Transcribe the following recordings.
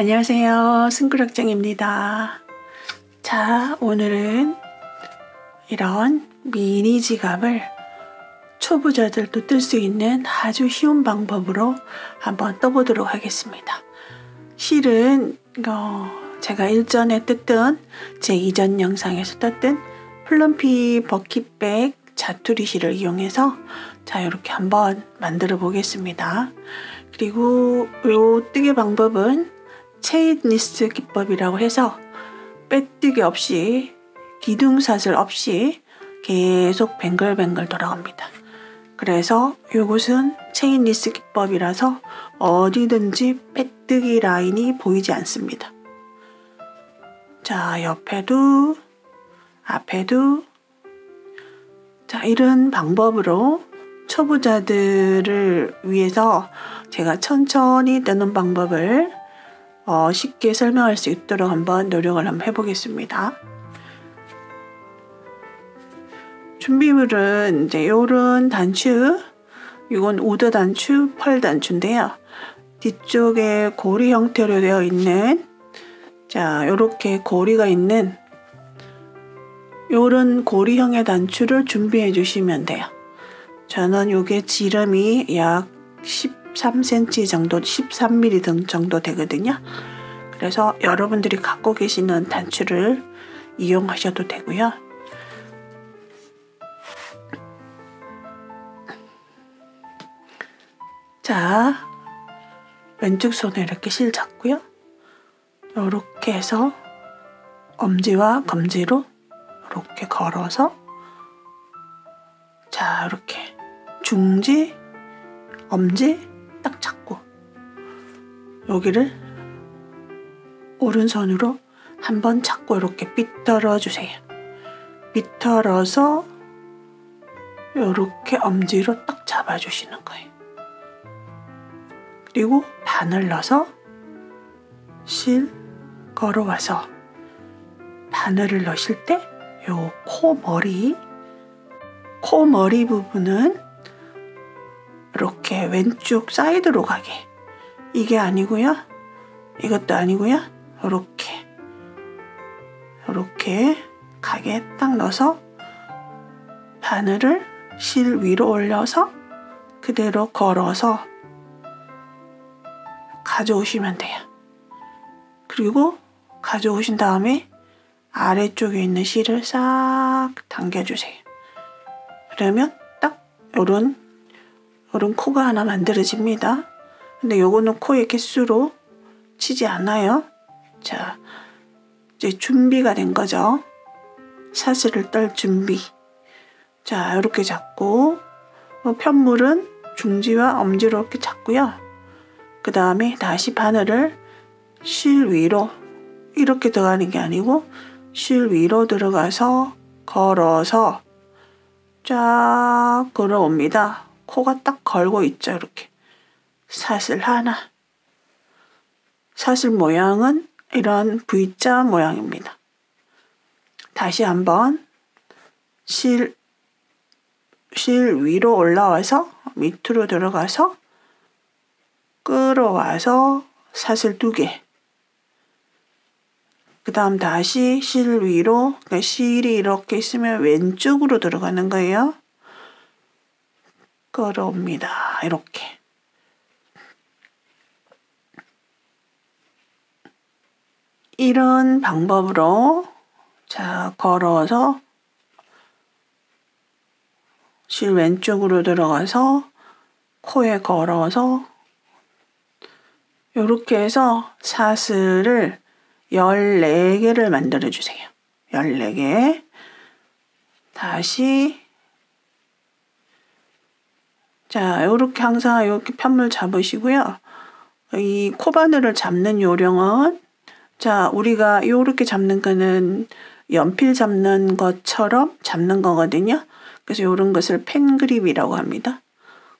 안녕하세요. 승구락장입니다. 자, 오늘은 이런 미니 지갑을 초보자들도 뜰 수 있는 아주 쉬운 방법으로 한번 떠보도록 하겠습니다. 실은 제가 일전에 떴던 제 이전 영상에서 떴던 플럼피 버킷백 자투리 실을 이용해서 자 이렇게 한번 만들어 보겠습니다. 그리고 요 뜨개 방법은 체인리스 기법이라고 해서 빼뜨기 없이 기둥사슬 없이 계속 뱅글뱅글 돌아갑니다. 그래서 요것은 체인리스 기법이라서 어디든지 빼뜨기 라인이 보이지 않습니다. 자, 옆에도 앞에도 자, 이런 방법으로 초보자들을 위해서 제가 천천히 뜨는 방법을 쉽게 설명할 수 있도록 한번 노력을 한번 해보겠습니다. 준비물은 이제 요런 단추, 이건 우드 단추, 펄 단추인데요. 뒤쪽에 고리 형태로 되어 있는 자, 요렇게 고리가 있는 요런 고리형의 단추를 준비해 주시면 돼요. 저는 요게 지름이 약 13cm 정도, 13mm 정도 되거든요. 그래서 여러분들이 갖고 계시는 단추를 이용하셔도 되고요. 자, 왼쪽 손에 이렇게 실 잡고요. 이렇게 해서 엄지와 검지로 이렇게 걸어서 자, 이렇게 중지, 엄지 딱 잡고 여기를 오른손으로 한번 잡고 이렇게 빗털어 주세요. 빗털어서 이렇게 엄지로 딱 잡아주시는 거예요. 그리고 바늘 넣어서 실 걸어와서 바늘을 넣으실 때 요 코머리 부분은 이렇게 왼쪽 사이드로 가게, 이게 아니고요, 이것도 아니고요, 이렇게 가게 딱 넣어서 바늘을 실 위로 올려서 그대로 걸어서 가져오시면 돼요. 그리고 가져오신 다음에 아래쪽에 있는 실을 싹 당겨주세요. 그러면 딱 요런 코가 하나 만들어집니다. 근데 요거는 코의 개수로 치지 않아요. 자, 이제 준비가 된 거죠. 사슬을 떨 준비. 자, 이렇게 잡고 편물은 중지와 엄지로 이렇게 잡고요. 그 다음에 다시 바늘을 실 위로 이렇게 들어가는 게 아니고 실 위로 들어가서 걸어서 쫙 걸어옵니다. 코가 딱 걸고 있죠. 이렇게 사슬 하나. 사슬 모양은 이런 V자 모양입니다. 다시 한번 실 위로 올라와서 밑으로 들어가서 끌어와서 사슬 2개. 그 다음 다시 실 위로, 그러니까 실이 이렇게 있으면 왼쪽으로 들어가는 거예요. 끌어옵니다. 이렇게. 이런 방법으로 자, 걸어서 실 왼쪽으로 들어가서 코에 걸어서 이렇게 해서 사슬을 14개를 만들어 주세요. 14개. 다시 자, 이렇게 항상 이렇게 편물 잡으시고요. 이 코바늘을 잡는 요령은 자, 우리가 이렇게 잡는 거는 연필 잡는 것처럼 잡는 거거든요. 그래서 이런 것을 펜그립이라고 합니다.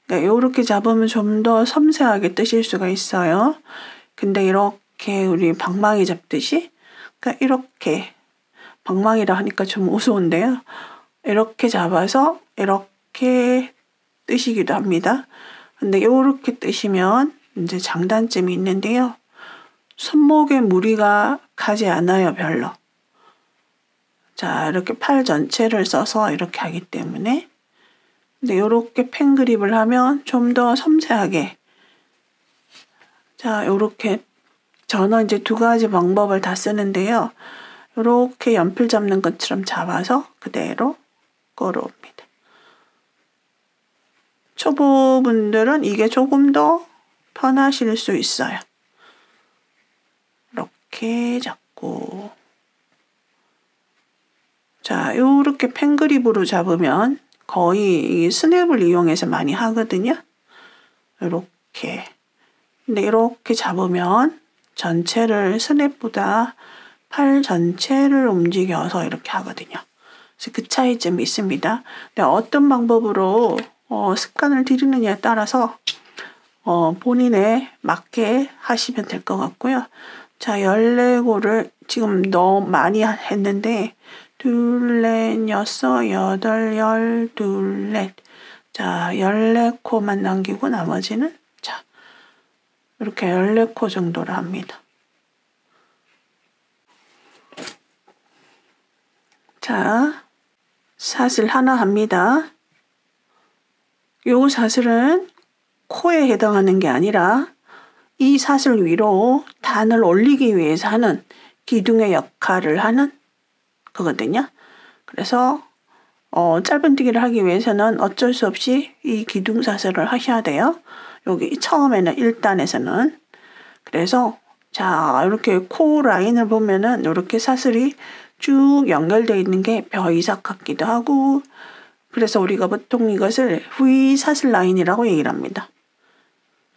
그러니까 이렇게 잡으면 좀 더 섬세하게 뜨실 수가 있어요. 근데 이렇게 우리 방망이 잡듯이, 그러니까 이렇게 방망이라 하니까 좀 우스운데요. 이렇게 잡아서 이렇게 뜨시기도 합니다. 근데 이렇게 뜨시면 이제 장단점이 있는데요. 손목에 무리가 가지 않아요, 별로. 자, 이렇게 팔 전체를 써서 이렇게 하기 때문에. 근데 이렇게 펜 그립을 하면 좀 더 섬세하게. 자, 이렇게 저는 이제 두 가지 방법을 다 쓰는데요. 이렇게 연필 잡는 것처럼 잡아서 그대로 걸어옵니다. 초보분들은 이게 조금 더 편하실 수 있어요. 이렇게 잡고. 자, 이렇게 펜 그립으로 잡으면 거의 이 스냅을 이용해서 많이 하거든요. 이렇게. 근데 이렇게 잡으면 전체를 스냅보다 팔 전체를 움직여서 이렇게 하거든요. 그래서 그 차이점이 있습니다. 근데 어떤 방법으로 습관을 들이느냐에 따라서 본인에 맞게 하시면 될 것 같고요. 자, 14고를 지금 너무 많이 했는데 둘, 넷, 여섯, 여덟, 열, 둘, 넷. 자, 14코만 남기고 나머지는 자, 이렇게 14코 정도를 합니다. 자, 사슬 하나 합니다. 요 사슬은 코에 해당하는 게 아니라 이 사슬 위로 단을 올리기 위해서 하는 기둥의 역할을 하는 거거든요. 그래서 짧은뜨기를 하기 위해서는 어쩔 수 없이 이 기둥 사슬을 하셔야 돼요. 여기 처음에는 1단에서는. 그래서 자, 이렇게 코 라인을 보면은 이렇게 사슬이 쭉 연결되어 있는 게 벼이삭 같기도 하고, 그래서 우리가 보통 이것을 V 사슬 라인이라고 얘기를 합니다.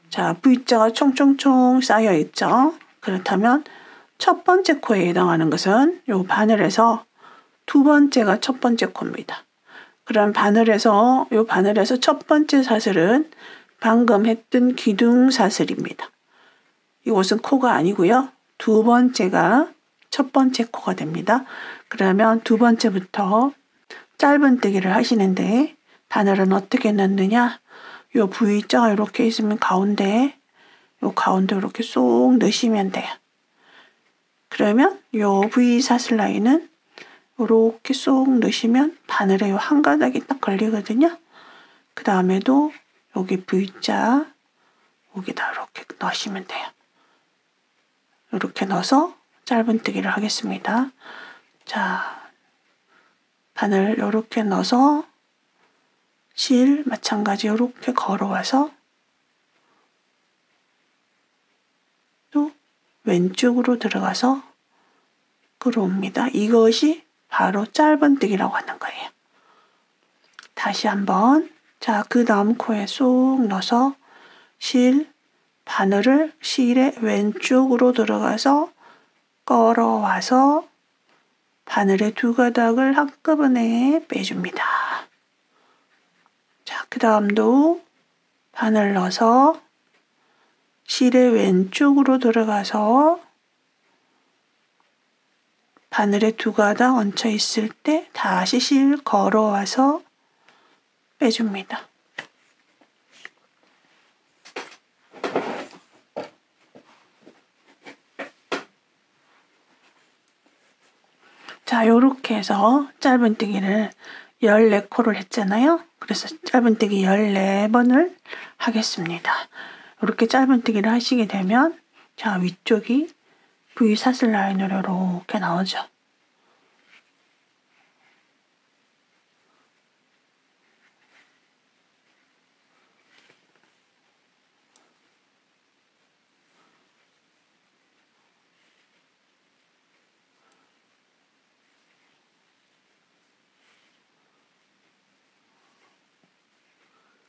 자, V자가 총총총 쌓여 있죠. 그렇다면 첫 번째 코에 해당하는 것은 요 바늘에서 두 번째가 첫 번째 코입니다. 그럼 요 바늘에서 첫 번째 사슬은 방금 했던 기둥 사슬입니다. 이곳은 코가 아니고요. 두 번째가 첫 번째 코가 됩니다. 그러면 두 번째부터 짧은뜨기를 하시는데 바늘은 어떻게 넣느냐? 요 V자가 이렇게 있으면 가운데 이렇게 쏙 넣으시면 돼요. 그러면 요 V 사슬 라인은 이렇게 쏙 넣으시면 바늘에 요 한 가닥이 딱 걸리거든요. 그 다음에도 여기 V자 여기다 이렇게 넣으시면 돼요. 이렇게 넣어서 짧은뜨기를 하겠습니다. 자, 바늘 이렇게 넣어서 실 마찬가지 이렇게 걸어와서 또 왼쪽으로 들어가서 끌어옵니다. 이것이 바로 짧은뜨기라고 하는 거예요. 다시 한번. 자, 그 다음 코에 쏙 넣어서 바늘을 실의 왼쪽으로 들어가서 끌어와서 바늘의 두 가닥을 한꺼번에 빼줍니다. 자, 그 다음도 바늘 넣어서 실의 왼쪽으로 들어가서 바늘의 두 가닥 얹혀 있을 때 다시 실 걸어와서 빼줍니다. 자, 요렇게 해서 짧은뜨기를 14코를 했잖아요. 그래서 짧은뜨기 14번을 하겠습니다. 이렇게 짧은뜨기를 하시게 되면 자, 위쪽이 V 사슬 라인으로 이렇게 나오죠.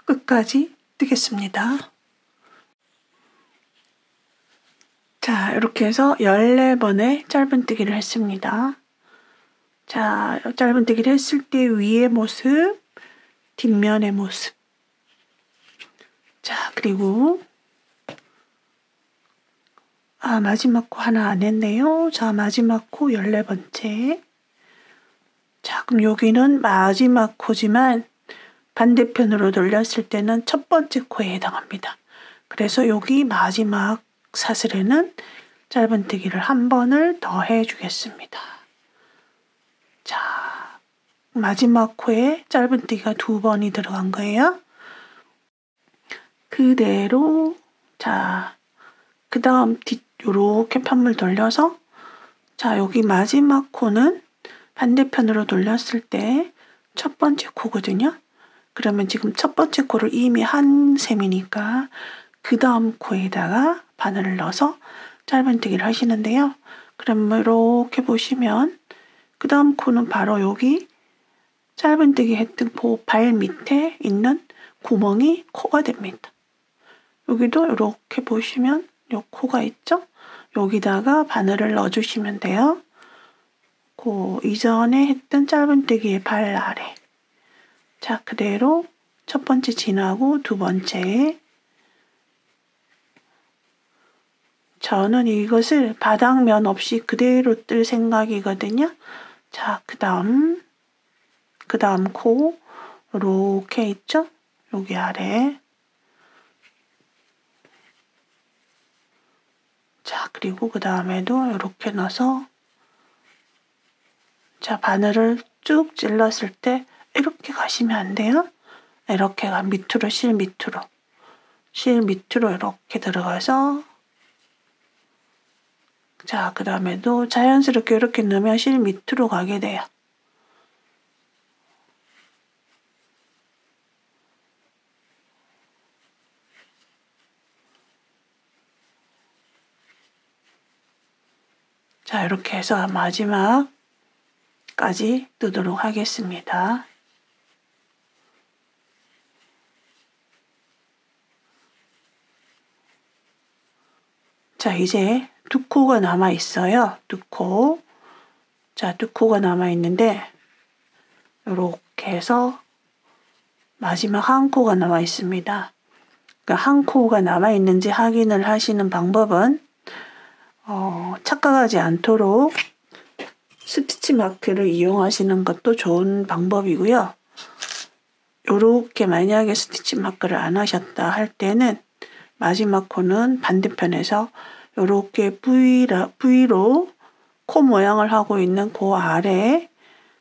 끝까지 뜨겠습니다. 자, 이렇게 해서 14번의 짧은뜨기를 했습니다. 자, 짧은뜨기를 했을 때 위의 모습, 뒷면의 모습. 자, 그리고 마지막 코 하나 안 했네요. 자, 마지막 코 14번째. 자, 그럼 여기는 마지막 코지만 반대편으로 돌렸을 때는 첫 번째 코에 해당합니다. 그래서 여기 마지막 사슬에는 짧은뜨기를 한 번을 더 해주겠습니다. 자, 마지막 코에 짧은뜨기가 2번이 들어간 거예요. 그대로 자, 그 다음 요렇게 편물 돌려서 자, 여기 마지막 코는 반대편으로 돌렸을 때 첫 번째 코거든요. 그러면 지금 첫 번째 코를 이미 한 셈이니까 그 다음 코에다가 바늘을 넣어서 짧은뜨기를 하시는데요. 그러면 이렇게 보시면 그 다음 코는 바로 여기 짧은뜨기 했던 발 밑에 있는 구멍이 코가 됩니다. 여기도 이렇게 보시면 요 코가 있죠? 여기다가 바늘을 넣어주시면 돼요. 그 이전에 했던 짧은뜨기의 발 아래. 자, 그대로 첫 번째 지나고 두 번째. 저는 이것을 바닥면 없이 그대로 뜰 생각이거든요. 자, 그 다음 코 이렇게 있죠? 여기 아래. 자, 그리고 그 다음에도 이렇게 넣어서 자, 바늘을 쭉 찔렀을 때 이렇게 가시면 안 돼요. 이렇게 밑으로 실 밑으로 이렇게 들어가서 자, 그 다음에도 자연스럽게 이렇게 넣으면 실 밑으로 가게 돼요. 자, 이렇게 해서 마지막까지 뜨도록 하겠습니다. 자, 이제 두 코가 남아 있어요. 두 코. 자, 두 코가 남아 있는데 이렇게 해서 마지막 한 코가 남아 있습니다. 그러니까 한 코가 남아 있는지 확인을 하시는 방법은 착각하지 않도록 스티치 마크를 이용하시는 것도 좋은 방법이고요. 이렇게 만약에 스티치 마크를 안 하셨다 할 때는 마지막 코는 반대편에서 이렇게 V로 코 모양을 하고 있는 그 아래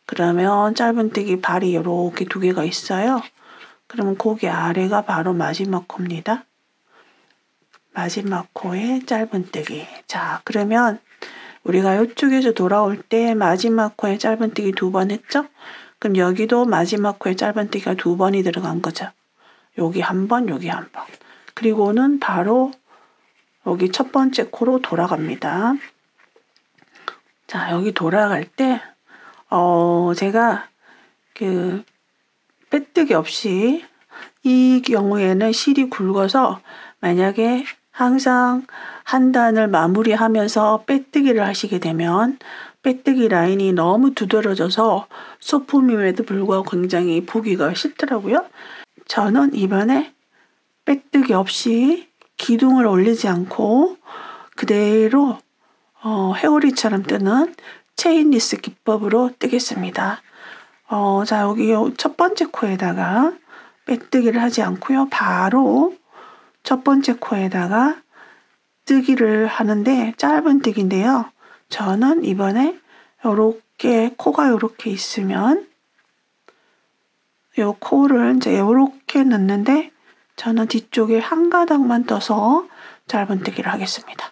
그러면 짧은뜨기 발이 이렇게 두 개가 있어요. 그러면 거기 아래가 바로 마지막 코입니다. 마지막 코에 짧은뜨기. 자, 그러면 우리가 이쪽에서 돌아올 때 마지막 코에 짧은뜨기 2번 했죠? 그럼 여기도 마지막 코에 짧은뜨기가 2번이 들어간 거죠. 여기 한 번, 여기 한 번. 그리고는 바로 여기 첫 번째 코로 돌아갑니다. 자, 여기 돌아갈 때 제가 빼뜨기 없이 이 경우에는 실이 굵어서 만약에 항상 한 단을 마무리하면서 빼뜨기를 하시게 되면 빼뜨기 라인이 너무 두드러져서 소품임에도 불구하고 굉장히 보기가 싫더라고요. 저는 이번에 빼뜨기 없이 기둥을 올리지 않고 그대로 회오리처럼 뜨는 체인리스 기법으로 뜨겠습니다. 자, 여기 첫 번째 코에다가 빼뜨기를 하지 않고요. 바로 첫 번째 코에다가 뜨기를 하는데 짧은뜨기인데요. 저는 이번에 요렇게 코가 요렇게 있으면 요 코를 이제 요렇게 넣는데 저는 뒤쪽에 한 가닥만 떠서 짧은뜨기를 하겠습니다.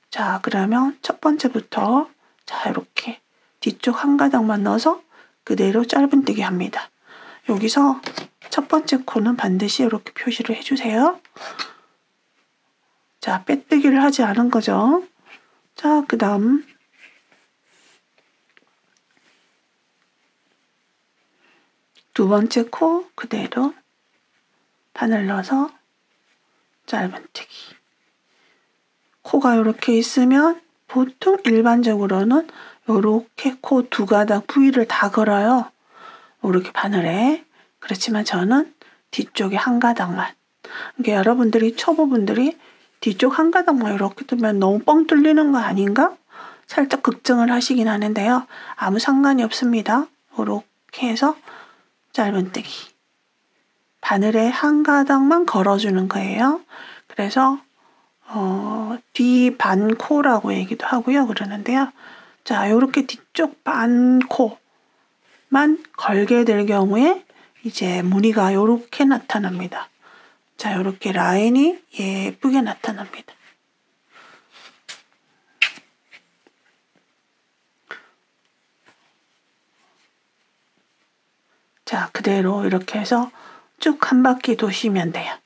자, 그러면 첫 번째부터 자, 이렇게 뒤쪽 한 가닥만 넣어서 그대로 짧은뜨기 합니다. 여기서 첫 번째 코는 반드시 이렇게 표시를 해주세요. 자, 빼뜨기를 하지 않은 거죠. 자, 그 다음 두 번째 코 그대로 바늘 넣어서 짧은뜨기. 코가 이렇게 있으면 보통 일반적으로는 이렇게 코 두 가닥 부위를 다 걸어요. 이렇게 바늘에. 그렇지만 저는 뒤쪽에 한 가닥만. 그러니까 여러분들이 초보분들이 뒤쪽 한 가닥만 이렇게 뜨면 너무 뻥 뚫리는 거 아닌가? 살짝 걱정을 하시긴 하는데요. 아무 상관이 없습니다. 이렇게 해서 짧은뜨기. 바늘에 한 가닥만 걸어주는 거예요. 그래서 뒤 반코라고 얘기도 하고요. 그러는데요. 자, 요렇게 뒤쪽 반코만 걸게 될 경우에 이제 무늬가 요렇게 나타납니다. 자, 요렇게 라인이 예쁘게 나타납니다. 자, 그대로 이렇게 해서 쭉 한 바퀴 도시면 돼요.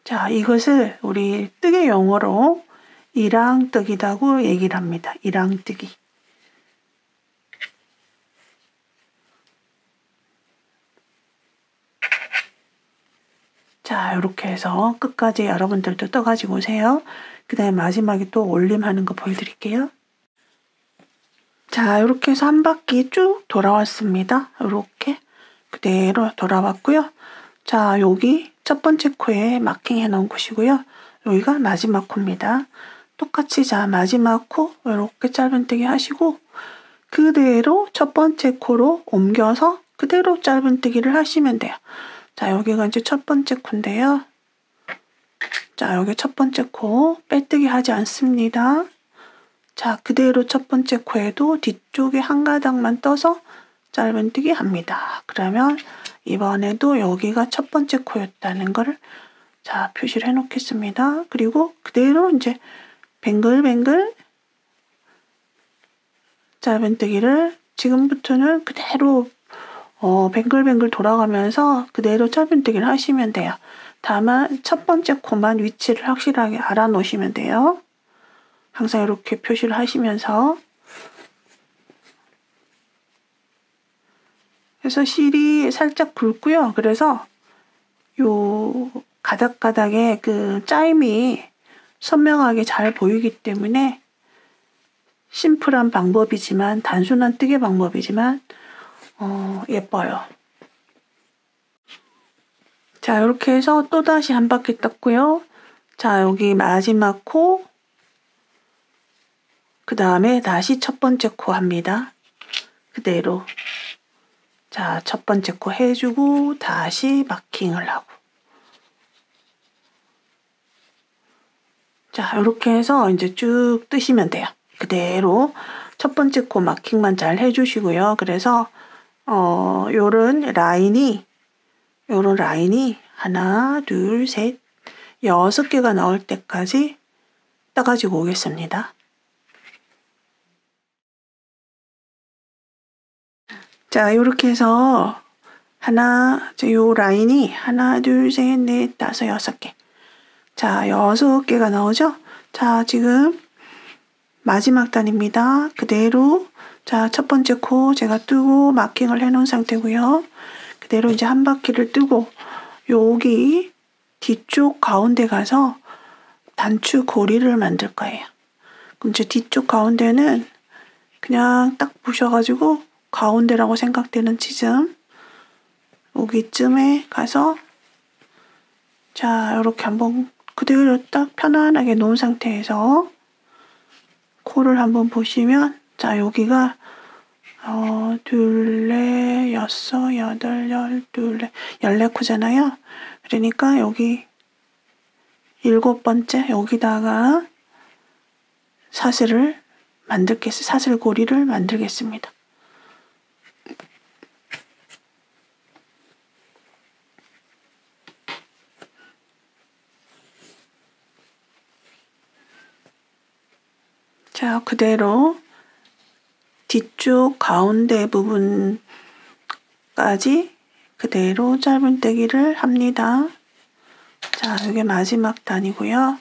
자, 이것을 우리 뜨개 용어로 이랑뜨기라고 얘기를 합니다. 이랑뜨기. 자, 이렇게 해서 끝까지 여러분들도 떠가지고 오세요. 그 다음에 마지막에 또 올림하는 거 보여드릴게요. 자, 이렇게 해서 한 바퀴 쭉 돌아왔습니다. 이렇게 그대로 돌아왔고요. 자, 여기 첫 번째 코에 마킹 해놓은 곳이고요. 여기가 마지막 코입니다. 똑같이 자, 마지막 코 이렇게 짧은뜨기 하시고 그대로 첫 번째 코로 옮겨서 그대로 짧은뜨기를 하시면 돼요. 자, 여기가 이제 첫 번째 코인데요. 자, 여기 첫 번째 코 빼뜨기 하지 않습니다. 자, 그대로 첫 번째 코에도 뒤쪽에 한 가닥만 떠서 짧은뜨기 합니다. 그러면 이번에도 여기가 첫 번째 코였다는 거를 자, 표시를 해 놓겠습니다. 그리고 그대로 이제 뱅글뱅글 짧은뜨기를 지금부터는 그대로 뱅글뱅글 돌아가면서 그대로 짧은뜨기를 하시면 돼요. 다만 첫 번째 코만 위치를 확실하게 알아 놓으시면 돼요. 항상 이렇게 표시를 하시면서 그래서 실이 살짝 굵고요. 그래서 요 가닥가닥에 그 짜임이 선명하게 잘 보이기 때문에 심플한 방법이지만 단순한 뜨개 방법이지만 예뻐요. 자, 이렇게 해서 또다시 한 바퀴 떴고요. 자, 여기 마지막 코 그 다음에 다시 첫 번째 코 합니다. 그대로 자, 첫 번째 코 해주고 다시 마킹을 하고 자, 이렇게 해서 이제 쭉 뜨시면 돼요. 그대로 첫 번째 코 마킹만 잘 해주시고요. 그래서 요런 라인이 하나, 둘, 셋, 6개가 나올 때까지 떠가지고 오겠습니다. 자, 이렇게 해서 요 라인이 하나, 둘, 셋, 넷, 다섯, 6개. 자, 6개가 나오죠? 자, 지금 마지막 단입니다. 그대로 자, 첫 번째 코 제가 뜨고 마킹을 해놓은 상태고요. 그대로 이제 한 바퀴를 뜨고 여기 뒤쪽 가운데 가서 단추 고리를 만들 거예요. 그럼 이제 뒤쪽 가운데는 그냥 딱 보셔가지고 가운데라고 생각되는 지점 여기쯤에 가서 자, 이렇게 한번 그대로 딱 편안하게 놓은 상태에서 코를 한번 보시면 자, 여기가 둘레, 여섯, 여덟, 열, 둘레, 14코잖아요. 그러니까 여기 7번째 여기다가 사슬고리를 만들겠습니다. 자, 그대로 뒤쪽 가운데 부분까지 그대로 짧은뜨기를 합니다. 자, 이게 마지막 단이고요.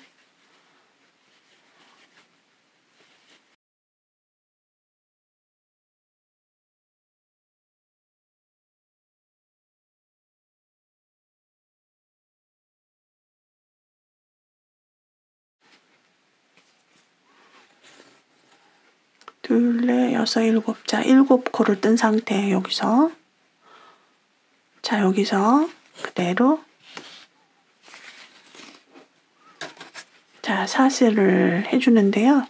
둘레, 여섯, 일곱. 자, 7코를 뜬 상태 여기서 자, 여기서 그대로 자, 사슬을 해주는데요.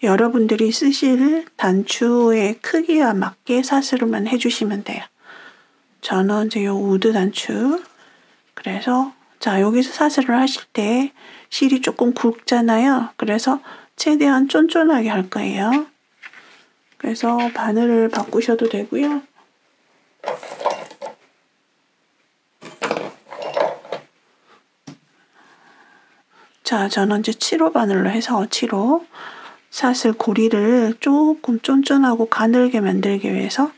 여러분들이 쓰실 단추의 크기와 맞게 사슬만 해주시면 돼요. 저는 이제 요 우드 단추 그래서 자, 여기서 사슬을 하실 때 실이 조금 굵잖아요. 그래서 최대한 쫀쫀하게 할 거예요. 그래서 바늘을 바꾸셔도 되고요. 자, 저는 이제 7호 바늘로 해서 7호 사슬 고리를 조금 쫀쫀하고 가늘게 만들기 위해서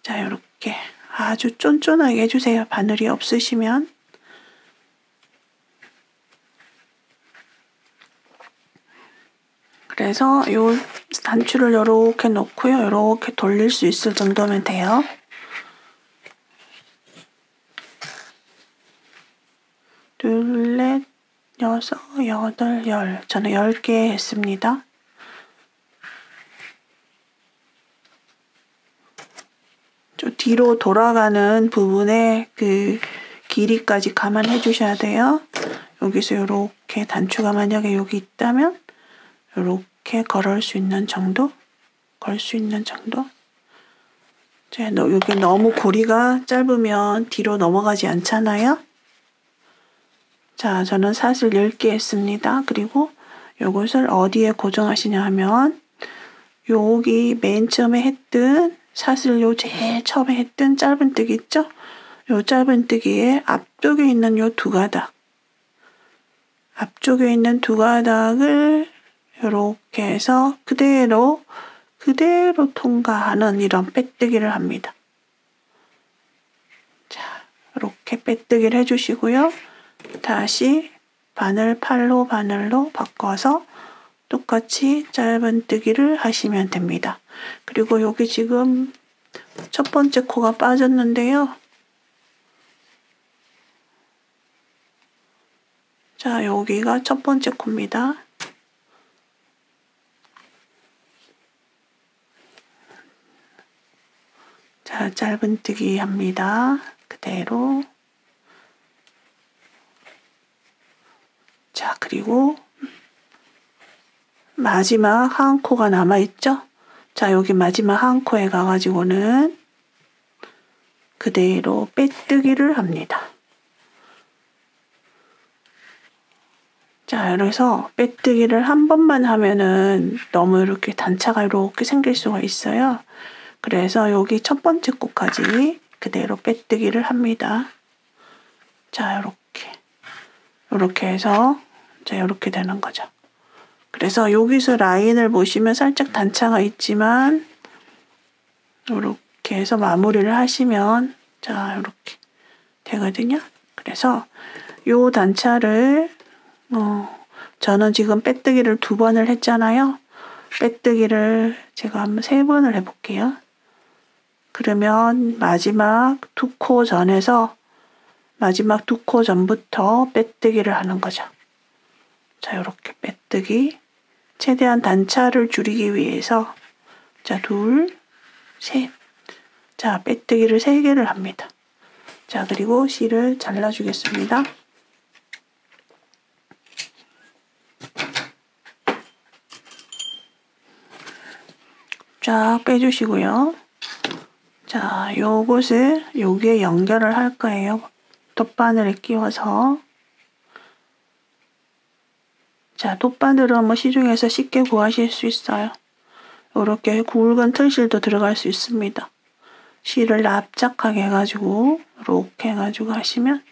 자, 이렇게 아주 쫀쫀하게 해주세요. 바늘이 없으시면. 그래서 요 단추를 이렇게 놓고요. 이렇게 돌릴 수 있을 정도면 돼요. 둘, 넷, 여섯, 여덟, 열. 저는 10개 했습니다. 저 뒤로 돌아가는 부분에 그 길이까지 감안해 주셔야 돼요. 여기서 이렇게 단추가 만약에 여기 있다면 이렇게 걸을 수 있는 정도? 걸 수 있는 정도? 여기 너무 고리가 짧으면 뒤로 넘어가지 않잖아요. 자, 저는 사슬 10개 했습니다. 그리고 이것을 어디에 고정하시냐 하면 여기 맨 처음에 했던 사슬 요 제일 처음에 했던 짧은뜨기 있죠? 요 짧은뜨기에 앞쪽에 있는 요 두 가닥. 앞쪽에 있는 두 가닥을 이렇게 해서 그대로 통과하는 이런 빼뜨기를 합니다. 자, 이렇게 빼뜨기를 해주시고요. 다시 바늘 팔로 바늘로 바꿔서 똑같이 짧은뜨기를 하시면 됩니다. 그리고 여기 지금 첫 번째 코가 빠졌는데요. 자, 여기가 첫 번째 코입니다. 자, 짧은뜨기 합니다. 그대로. 자, 그리고 마지막 한 코가 남아있죠? 자, 여기 마지막 한 코에 가가지고는 그대로 빼뜨기를 합니다. 자, 그래서 빼뜨기를 한 번만 하면은 너무 이렇게 단차가 이렇게 생길 수가 있어요. 그래서 여기 첫 번째 코까지 그대로 빼뜨기를 합니다. 자, 이렇게 해서 자, 이렇게 되는 거죠. 그래서 여기서 라인을 보시면 살짝 단차가 있지만 이렇게 해서 마무리를 하시면 자, 이렇게 되거든요. 그래서 요 단차를 저는 지금 빼뜨기를 2번을 했잖아요. 빼뜨기를 제가 한번 3번을 해볼게요. 그러면 마지막 2코 전에서 마지막 2코 전부터 빼뜨기를 하는 거죠. 자, 이렇게 빼뜨기. 최대한 단차를 줄이기 위해서 자, 2, 3. 자, 빼뜨기를 3개를 합니다. 자, 그리고 실을 잘라주겠습니다. 쫙 빼주시고요. 자, 요것을 여기에 연결을 할 거예요. 돗바늘에 끼워서. 자, 돗바늘은 뭐 시중에서 쉽게 구하실 수 있어요. 이렇게 굵은 틀실도 들어갈 수 있습니다. 실을 납작하게 해가지고 이렇게 해가지고 하시면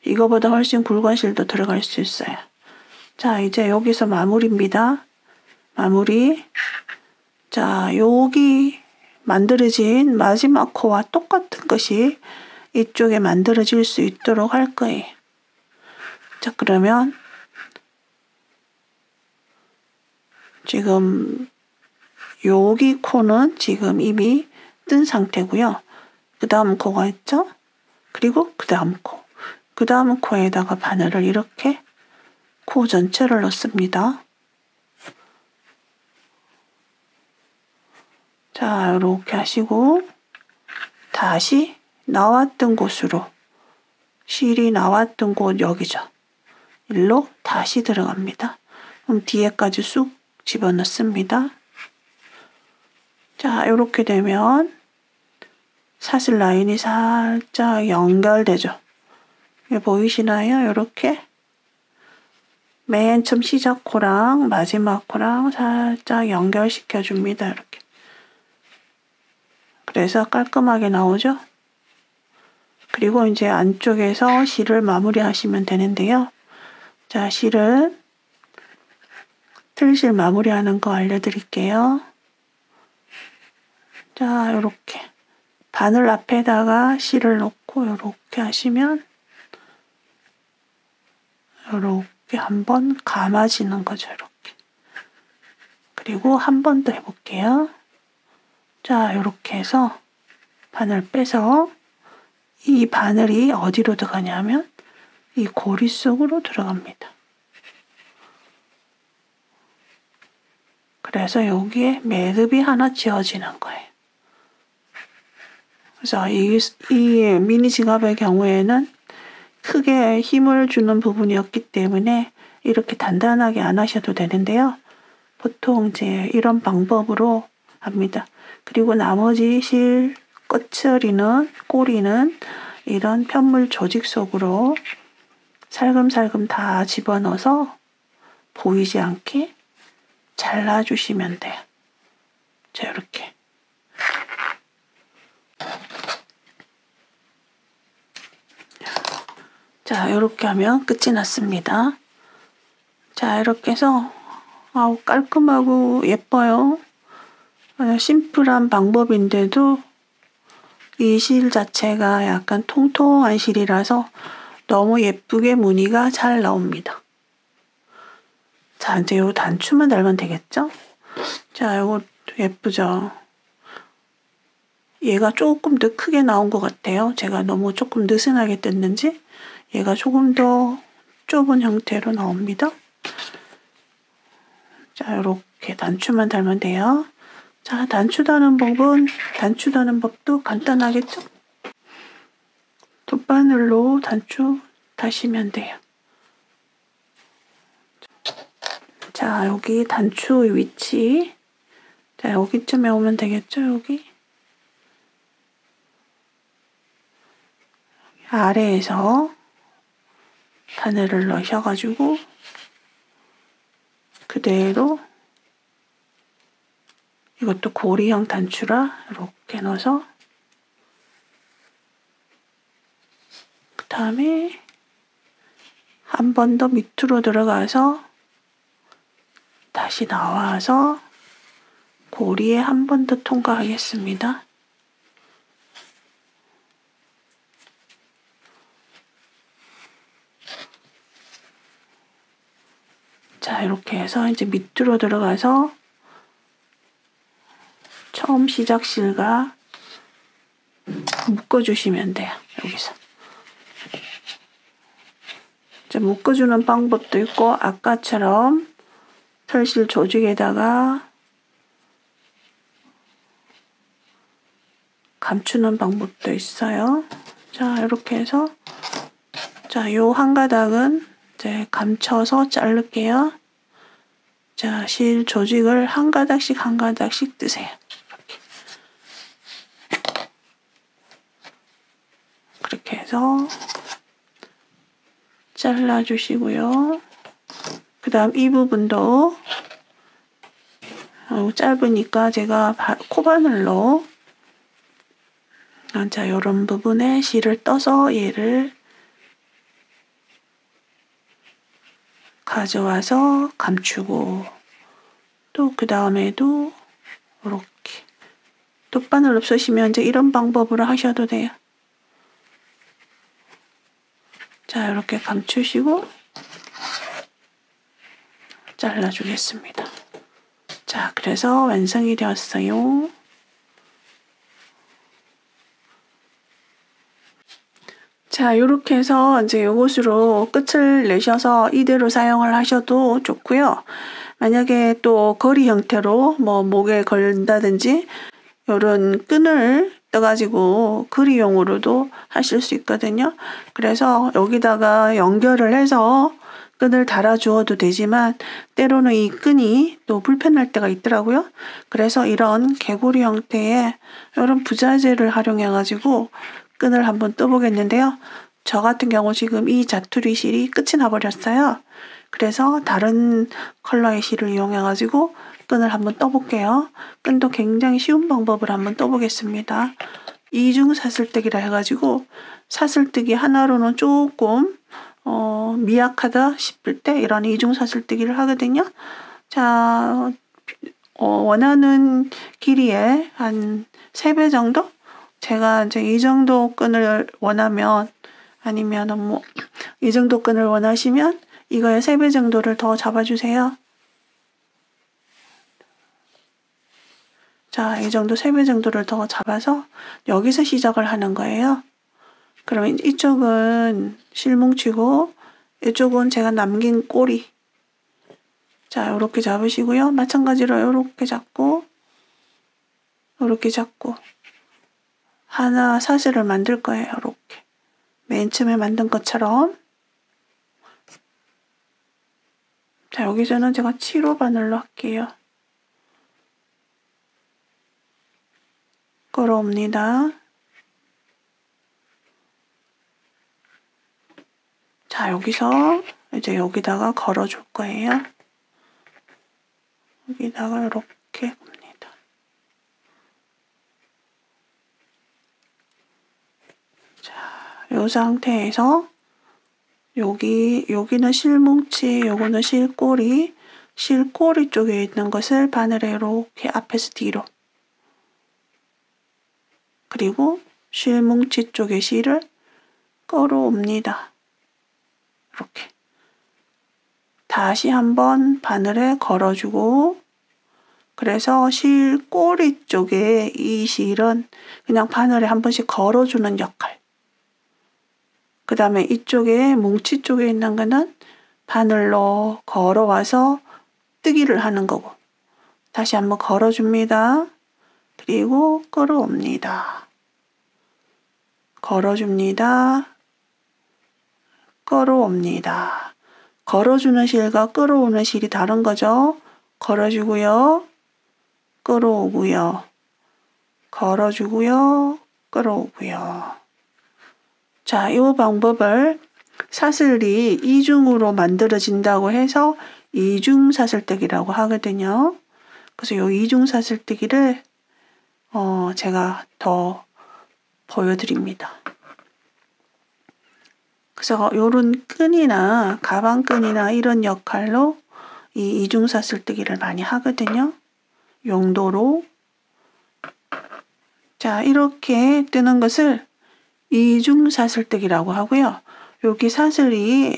이거보다 훨씬 굵은 실도 들어갈 수 있어요. 자, 이제 여기서 마무리입니다. 마무리. 자, 여기 만들어진 마지막 코와 똑같은 것이 이쪽에 만들어질 수 있도록 할 거예요. 자, 그러면 지금 여기 코는 지금 이미 뜬 상태고요. 그 다음 코가 있죠? 그리고 그 다음 코. 그 다음 코에다가 바늘을 이렇게 코 전체를 넣습니다. 자, 이렇게 하시고 다시 나왔던 곳으로 실이 나왔던 곳 여기죠. 일로 다시 들어갑니다. 그럼 뒤에까지 쑥 집어넣습니다. 자, 이렇게 되면 사슬 라인이 살짝 연결되죠. 보이시나요? 이렇게 맨 처음 시작 코랑 마지막 코랑 살짝 연결시켜 줍니다. 이렇게. 그래서 깔끔하게 나오죠? 그리고 이제 안쪽에서 실을 마무리 하시면 되는데요. 자, 틀실 마무리하는 거 알려드릴게요. 자, 요렇게 바늘 앞에다가 실을 놓고 요렇게 하시면 요렇게 한번 감아지는 거죠. 이렇게. 그리고 한 번 더 해볼게요. 자, 요렇게 해서 바늘 빼서 이 바늘이 어디로 들어가냐면 이 고리 속으로 들어갑니다. 그래서 여기에 매듭이 하나 지어지는 거예요. 그래서 이 미니 지갑의 경우에는 크게 힘을 주는 부분이었기 때문에 이렇게 단단하게 안 하셔도 되는데요. 보통 이제 이런 방법으로 합니다. 그리고 나머지 실 끝처리는 꼬리는 이런 편물 조직 속으로 살금살금 다 집어넣어서 보이지 않게 잘라주시면 돼요. 자, 이렇게. 자, 이렇게 하면 끝이 났습니다. 자, 이렇게 해서 깔끔하고 예뻐요. 심플한 방법인데도 이 실 자체가 약간 통통한 실이라서 너무 예쁘게 무늬가 잘 나옵니다. 자, 이제 요 단추만 달면 되겠죠? 자, 요거 예쁘죠? 얘가 조금 더 크게 나온 것 같아요. 제가 너무 조금 느슨하게 뜯는지 얘가 조금 더 좁은 형태로 나옵니다. 자, 요렇게 단추만 달면 돼요. 자, 단추 다는 법도 간단하겠죠? 돗바늘로 단추 다시면 돼요. 자, 여기 단추 위치. 자, 여기쯤에 오면 되겠죠? 여기. 아래에서 바늘을 넣으셔가지고 그대로 이것도 고리형 단추라 이렇게 넣어서 그 다음에 한 번 더 밑으로 들어가서 다시 나와서 고리에 한 번 더 통과하겠습니다. 자, 이렇게 해서 이제 밑으로 들어가서 처음 시작 실과 묶어주시면 돼요. 여기서. 자, 묶어주는 방법도 있고 아까처럼 털실 조직에다가 감추는 방법도 있어요. 자, 이렇게 해서 자, 요 한 가닥은 이제 감춰서 자를게요. 자, 실 조직을 한 가닥씩 뜨세요. 그렇게 해서 잘라주시고요. 그 다음 이 부분도 짧으니까 제가 코바늘로 자, 이런 부분에 실을 떠서 얘를 가져와서 감추고 또 그 다음에도 이렇게 돗바늘 없으시면 이제 이런 방법으로 하셔도 돼요. 자, 이렇게 감추시고 잘라주겠습니다. 자, 그래서 완성이 되었어요. 자, 이렇게 해서 이제 요것으로 끝을 내셔서 이대로 사용을 하셔도 좋고요. 만약에 또 거리 형태로 뭐 목에 걸린다든지 이런 끈을 떠가지고 거리용으로도 하실 수 있거든요. 그래서 여기다가 연결을 해서 끈을 달아 주어도 되지만 때로는 이 끈이 또 불편할 때가 있더라고요. 그래서 이런 개구리 형태의 이런 부자재를 활용해 가지고 끈을 한번 떠보겠는데요. 저 같은 경우 지금 이 자투리 실이 끝이 나버렸어요. 그래서 다른 컬러의 실을 이용해가지고 끈을 한번 떠볼게요. 끈도 굉장히 쉬운 방법을 한번 떠보겠습니다. 이중 사슬뜨기라 해가지고 사슬뜨기 하나로는 조금 미약하다 싶을 때 이런 이중 사슬뜨기를 하거든요. 자, 원하는 길이의 한 3배 정도? 제가 이제 이 정도 끈을 원하면 아니면 뭐 이 정도 끈을 원하시면 이거의 3배 정도를 더 잡아주세요. 자, 이 정도 3배 정도를 더 잡아서 여기서 시작을 하는 거예요. 그러면 이쪽은 실뭉치고 이쪽은 제가 남긴 꼬리. 자, 요렇게 잡으시고요. 마찬가지로 요렇게 잡고 요렇게 잡고 하나 사슬을 만들 거예요. 요렇게. 맨 처음에 만든 것처럼. 자, 여기서는 제가 7호 바늘로 할게요. 끌어옵니다. 자, 여기서 이제 여기다가 걸어줄 거예요. 여기다가 이렇게 겁니다. 자, 이 상태에서 여기는 실뭉치, 요거는 실꼬리, 실꼬리 쪽에 있는 것을 바늘에 이렇게 앞에서 뒤로 그리고 실뭉치 쪽의 실을 끌어옵니다. 이렇게 다시 한번 바늘에 걸어주고 그래서 실꼬리 쪽에 이 실은 그냥 바늘에 한 번씩 걸어주는 역할. 그 다음에 이쪽에 뭉치 쪽에 있는 거는 바늘로 걸어와서 뜨기를 하는 거고 다시 한번 걸어줍니다. 그리고 끌어옵니다. 걸어줍니다. 끌어옵니다. 걸어주는 실과 끌어오는 실이 다른 거죠. 걸어주고요. 끌어오고요. 걸어주고요. 끌어오고요. 자, 이 방법을 사슬이 이중으로 만들어진다고 해서 이중 사슬뜨기라고 하거든요. 그래서 이 이중 사슬뜨기를 제가 더 보여드립니다. 그래서 요런 끈이나 가방끈이나 이런 역할로 이 이중 사슬뜨기를 많이 하거든요. 용도로. 자, 이렇게 뜨는 것을 이중 사슬뜨기라고 하고요. 여기 사슬이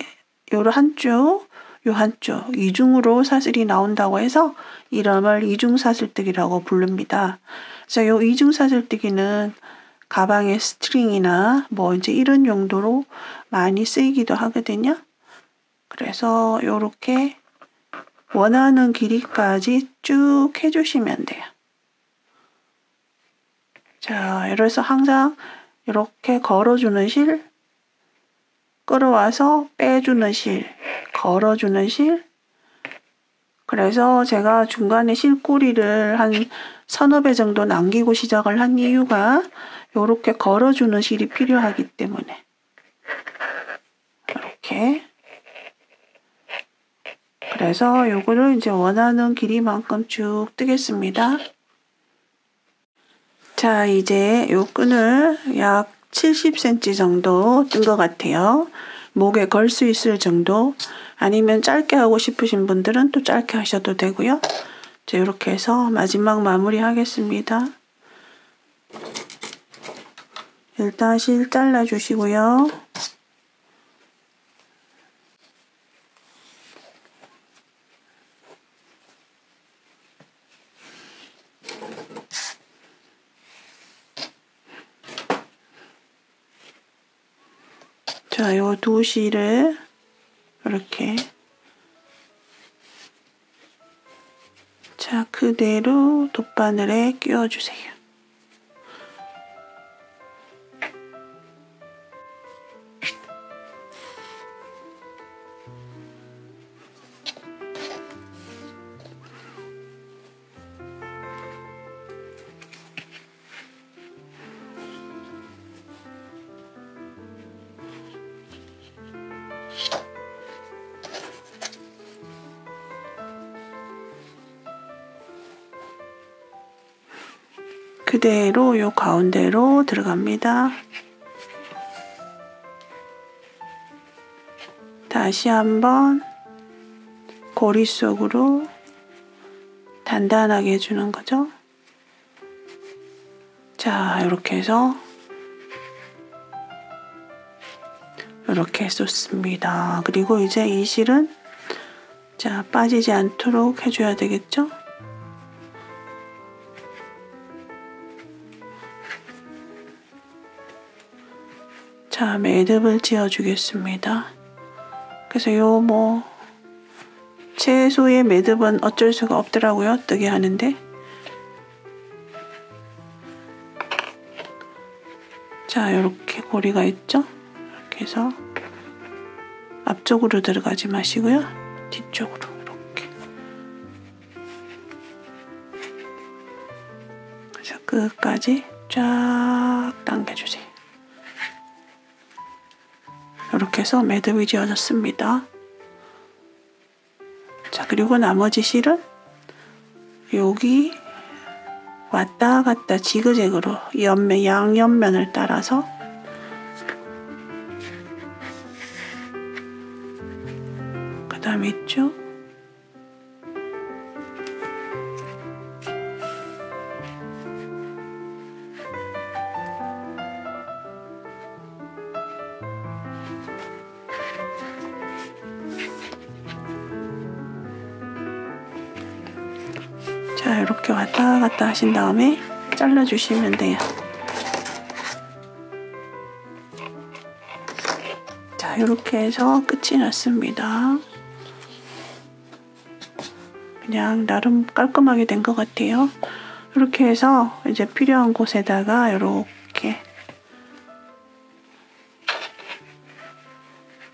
요 한쪽, 요 한쪽 이중으로 사슬이 나온다고 해서 이름을 이중 사슬뜨기라고 부릅니다. 그래서 요 이중 사슬뜨기는 가방의 스트링이나 뭐 이제 이런 용도로 많이 쓰이기도 하거든요. 그래서 요렇게 원하는 길이까지 쭉 해주시면 돼요. 자, 이래서 항상 이렇게 걸어주는 실, 끌어와서 빼주는 실, 걸어주는 실. 그래서 제가 중간에 실꼬리를 한 서너 배 정도 남기고 시작을 한 이유가 이렇게 걸어주는 실이 필요하기 때문에. 이렇게. 그래서 요거를 이제 원하는 길이만큼 쭉 뜨겠습니다. 자, 이제 요 끈을 약 70cm 정도 뜬 것 같아요. 목에 걸 수 있을 정도. 아니면 짧게 하고 싶으신 분들은 또 짧게 하셔도 되고요. 자, 이렇게 해서 마지막 마무리 하겠습니다. 일단 실 잘라주시고요. 자, 요 두 실을 이렇게 자, 그대로 돗바늘에 끼워주세요. 그대로 요 가운데로 들어갑니다. 다시 한번 고리 속으로 단단하게 해주는 거죠. 자, 이렇게 해서 이렇게 쏟습니다. 그리고 이제 이 실은 자, 빠지지 않도록 해줘야 되겠죠? 자, 매듭을 지어 주겠습니다. 그래서 요 뭐 채소의 매듭은 어쩔 수가 없더라고요. 뜨게 하는데. 자, 이렇게 고리가 있죠? 이렇게 해서 앞쪽으로 들어가지 마시고요. 뒤쪽으로 이렇게. 그래서 끝까지 쫙 당겨주세요. 이렇게 해서 매듭이 지어졌습니다. 자, 그리고 나머지 실은 여기 왔다 갔다 지그재그로 양옆면을 따라서 그 다음에 있죠? 자, 이렇게 왔다 갔다 하신 다음에 잘라주시면 돼요. 자, 이렇게 해서 끝이 났습니다. 그냥 나름 깔끔하게 된 것 같아요. 이렇게 해서 이제 필요한 곳에다가 이렇게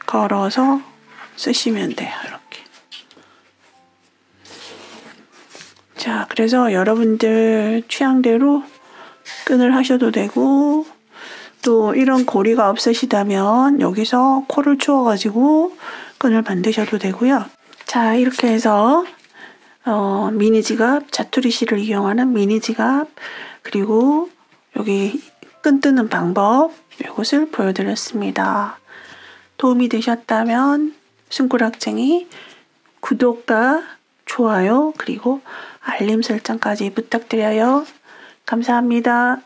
걸어서 쓰시면 돼요. 이렇게. 자, 그래서 여러분들 취향대로 끈을 하셔도 되고, 또 이런 고리가 없으시다면 여기서 코를 추어가지고 끈을 만드셔도 되고요. 자, 이렇게 해서 미니 지갑, 자투리 실을 이용하는 미니 지갑, 그리고 여기 끈 뜨는 방법, 이것을 보여드렸습니다. 도움이 되셨다면 손가락쟁이, 구독과 좋아요, 그리고 알림 설정까지 부탁드려요. 감사합니다.